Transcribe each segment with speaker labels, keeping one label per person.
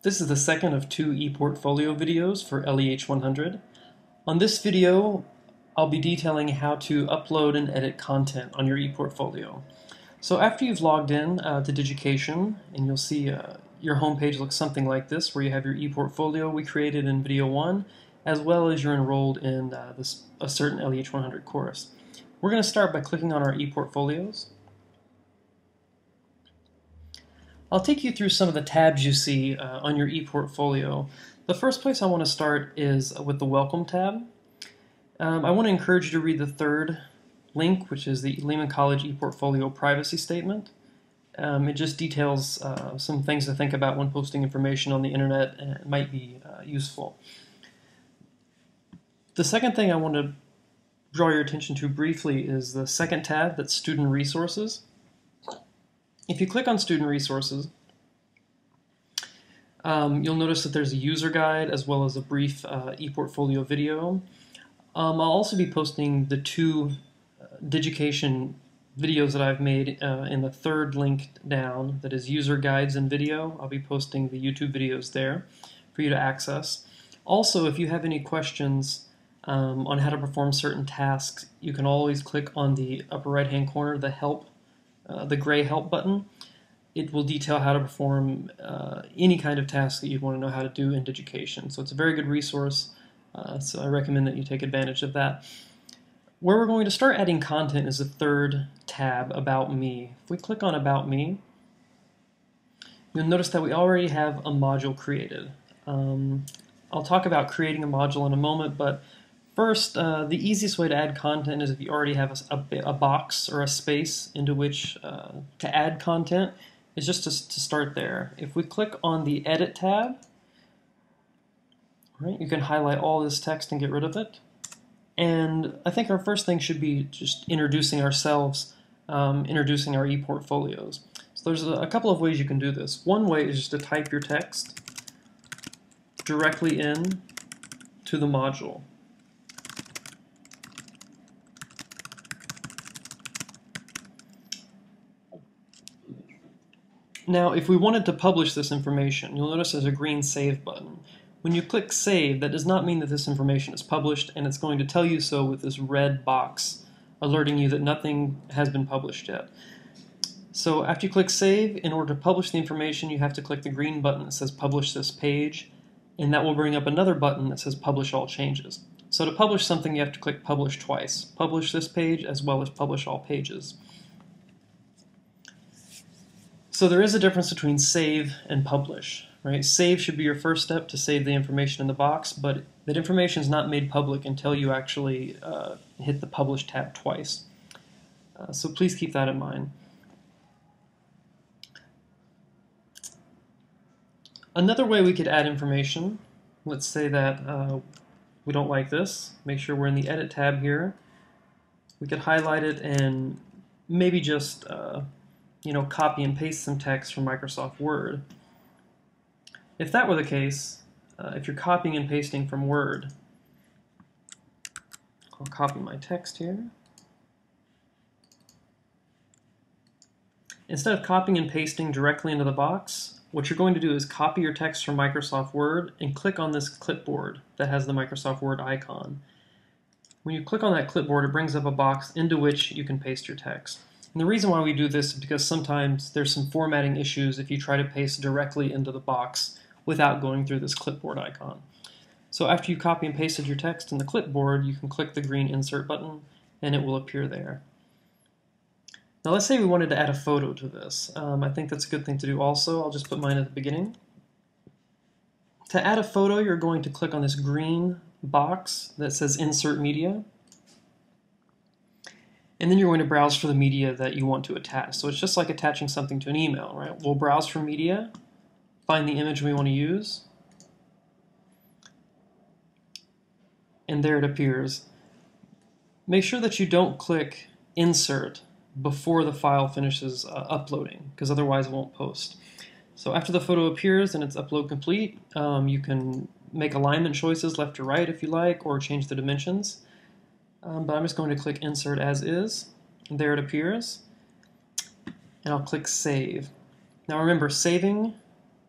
Speaker 1: This is the second of two ePortfolio videos for LEH 100. On this video, I'll be detailing how to upload and edit content on your ePortfolio. So after you've logged in to Digication, and you'll see your homepage looks something like this, where you have your ePortfolio we created in video 1, as well as you're enrolled in a certain LEH 100 course. We're going to start by clicking on our ePortfolios. I'll take you through some of the tabs you see on your ePortfolio. The first place I want to start is with the Welcome tab. I want to encourage you to read the third link, which is the Lehman College ePortfolio privacy statement. It just details some things to think about when posting information on the internet, and it might be useful. The second thing I want to draw your attention to briefly is the second tab, that's Student Resources. If you click on Student Resources, you'll notice that there's a user guide as well as a brief ePortfolio video. I'll also be posting the two Digication videos that I've made in the third link down, that is user guides and video. I'll be posting the YouTube videos there for you to access. Also, if you have any questions on how to perform certain tasks, you can always click on the upper right hand corner, the gray help button. It will detail how to perform any kind of task that you'd want to know how to do in Digication. So it's a very good resource, so I recommend that you take advantage of that. Where we're going to start adding content is the third tab, About Me. If we click on About Me, you'll notice that we already have a module created. I'll talk about creating a module in a moment, but first, the easiest way to add content is if you already have a box or a space into which to add content, is just to start there. If we click on the Edit tab, right, you can highlight all this text and get rid of it. And I think our first thing should be just introducing ourselves, introducing our ePortfolios. So there's a couple of ways you can do this. One way is just to type your text directly in to the module. Now, if we wanted to publish this information, you'll notice there's a green Save button. When you click Save, that does not mean that this information is published, and it's going to tell you so with this red box alerting you that nothing has been published yet. So after you click Save, in order to publish the information, you have to click the green button that says Publish this page, and that will bring up another button that says Publish all changes. So to publish something, you have to click Publish twice. Publish this page as well as Publish all pages. So there is a difference between save and publish, right? Save should be your first step to save the information in the box, but that information is not made public until you actually hit the Publish tab twice. So please keep that in mind. Another way we could add information, let's say that we don't like this, make sure we're in the Edit tab here. We could highlight it and maybe just copy and paste some text from Microsoft Word. If that were the case, if you're copying and pasting from Word, I'll copy my text here. Instead of copying and pasting directly into the box, what you're going to do is copy your text from Microsoft Word and click on this clipboard that has the Microsoft Word icon. When you click on that clipboard, it brings up a box into which you can paste your text. And the reason why we do this is because sometimes there's some formatting issues if you try to paste directly into the box without going through this clipboard icon. So after you copy and pasted your text in the clipboard, you can click the green Insert button and it will appear there. Now let's say we wanted to add a photo to this. I think that's a good thing to do also. I'll just put mine at the beginning. To add a photo, you're going to click on this green box that says Insert Media. And then you're going to browse for the media that you want to attach. So it's just like attaching something to an email, right? We'll browse for media, find the image we want to use, and there it appears. Make sure that you don't click Insert before the file finishes uploading, because otherwise it won't post. So after the photo appears and it's upload complete, you can make alignment choices left to right if you like, or change the dimensions. But I'm just going to click Insert as is, and there it appears, and I'll click Save. Now remember, saving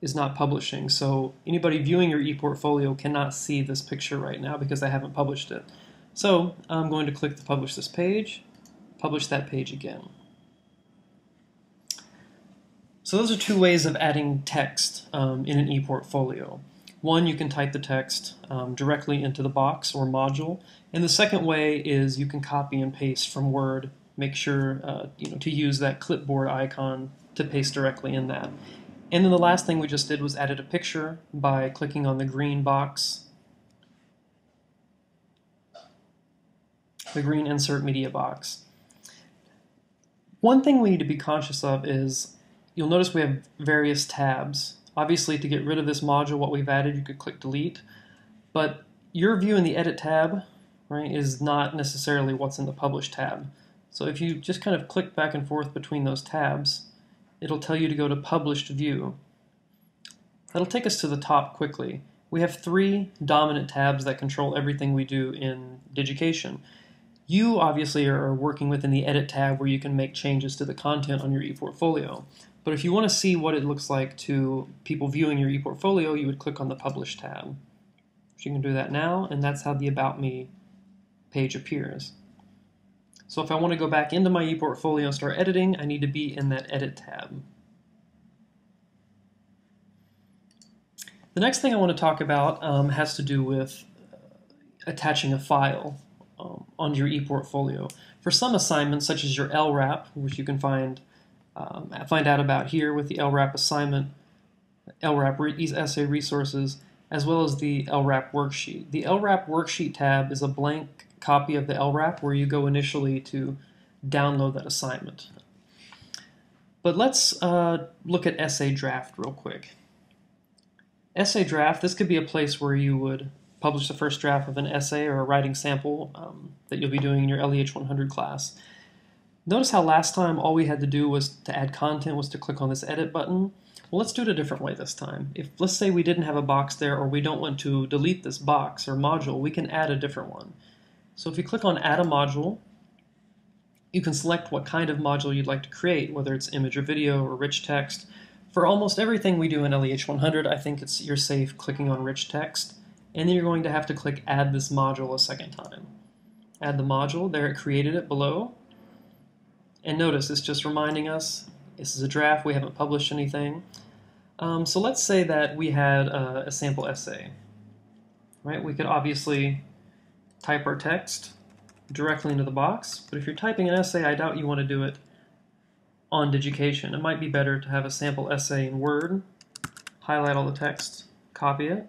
Speaker 1: is not publishing. So anybody viewing your ePortfolio cannot see this picture right now because I haven't published it. So I'm going to click the publish this page, publish that page again. So those are two ways of adding text in an ePortfolio. One, you can type the text directly into the box or module, and the second way is you can copy and paste from Word. Make sure to use that clipboard icon to paste directly in that. And then the last thing we just did was added a picture by clicking on the green box, the green insert media box. One thing we need to be conscious of is you'll notice we have various tabs. Obviously, to get rid of this module, what we've added, you could click delete, but your view in the edit tab, right, is not necessarily what's in the publish tab. So if you just kind of click back and forth between those tabs, it'll tell you to go to published view. That'll take us to the top quickly. We have three dominant tabs that control everything we do in Digication. You obviously are working within the edit tab where you can make changes to the content on your ePortfolio. But if you want to see what it looks like to people viewing your ePortfolio, you would click on the Publish tab. So you can do that now, and that's how the About Me page appears. So if I want to go back into my ePortfolio and start editing, I need to be in that Edit tab. The next thing I want to talk about has to do with attaching a file onto your ePortfolio. For some assignments, such as your LRAP, which you can find out about here with the LRAP assignment, LRAP essay resources, as well as the LRAP worksheet. The LRAP worksheet tab is a blank copy of the LRAP where you go initially to download that assignment. But let's look at essay draft real quick. Essay draft, this could be a place where you would publish the first draft of an essay or a writing sample that you'll be doing in your LEH 100 class. Notice how last time all we had to do was to add content was to click on this edit button. Well, let's do it a different way this time. If, let's say we didn't have a box there, or we don't want to delete this box or module, we can add a different one. So if you click on add a module, you can select what kind of module you'd like to create, whether it's image or video or rich text. For almost everything we do in LEH 100, I think you're safe clicking on rich text, and then you're going to have to click add this module a second time. Add the module, there it created it below. And notice it's just reminding us this is a draft, we haven't published anything. So let's say that we had a sample essay. Right? We could obviously type our text directly into the box, but if you're typing an essay, I doubt you want to do it on Digication. It might be better to have a sample essay in Word, highlight all the text, copy it,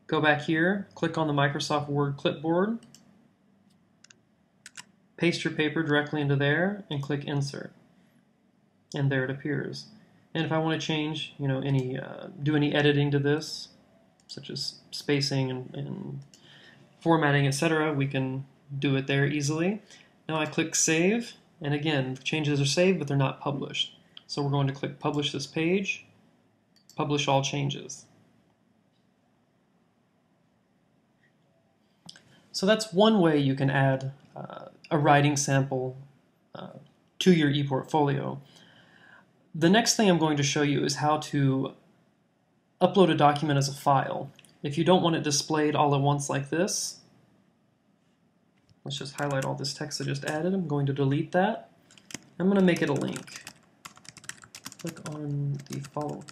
Speaker 1: go back here, click on the Microsoft Word clipboard, paste your paper directly into there, and click Insert. And there it appears. And if I want to change, do any editing to this, such as spacing and formatting, etc., we can do it there easily. Now I click Save, and again, changes are saved, but they're not published. So we're going to click Publish this page, Publish all changes. So that's one way you can add a writing sample to your ePortfolio. The next thing I'm going to show you is how to upload a document as a file. If you don't want it displayed all at once like this, let's just highlight all this text I just added. I'm going to delete that. I'm going to make it a link. Click on the following.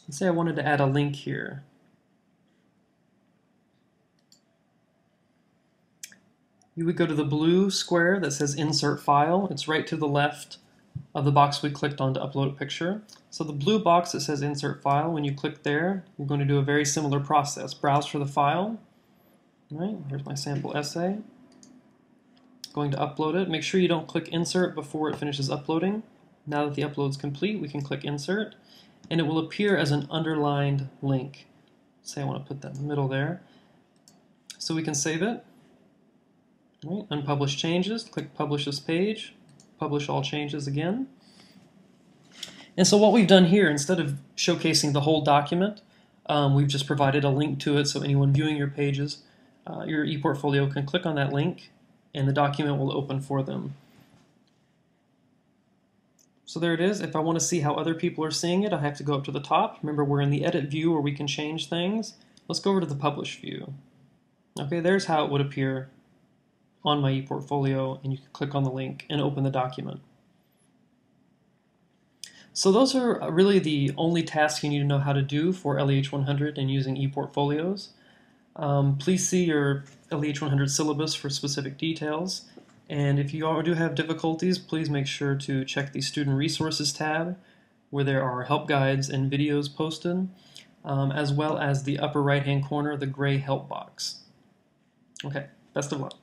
Speaker 1: Let's say I wanted to add a link here. You would go to the blue square that says Insert File. It's right to the left of the box we clicked on to upload a picture. So the blue box that says Insert File, when you click there, you're going to do a very similar process. Browse for the file. All right, here's my sample essay. Going to upload it. Make sure you don't click Insert before it finishes uploading. Now that the upload is complete, we can click Insert, and it will appear as an underlined link. Say I want to put that in the middle there. So we can save it. Right, unpublished changes, click Publish this page, publish all changes again. And so what we've done here, instead of showcasing the whole document, we've just provided a link to it so anyone viewing your pages your ePortfolio can click on that link and the document will open for them. So there it is. If I want to see how other people are seeing it, I have to go up to the top. Remember, we're in the edit view where we can change things. Let's go over to the publish view. Okay, there's how it would appear on my ePortfolio, and you can click on the link and open the document. So those are really the only tasks you need to know how to do for LEH 100 and using ePortfolios. Please see your LEH 100 syllabus for specific details. And if you do have difficulties, please make sure to check the Student Resources tab, where there are help guides and videos posted, as well as the upper right-hand corner, the gray help box. Okay, best of luck.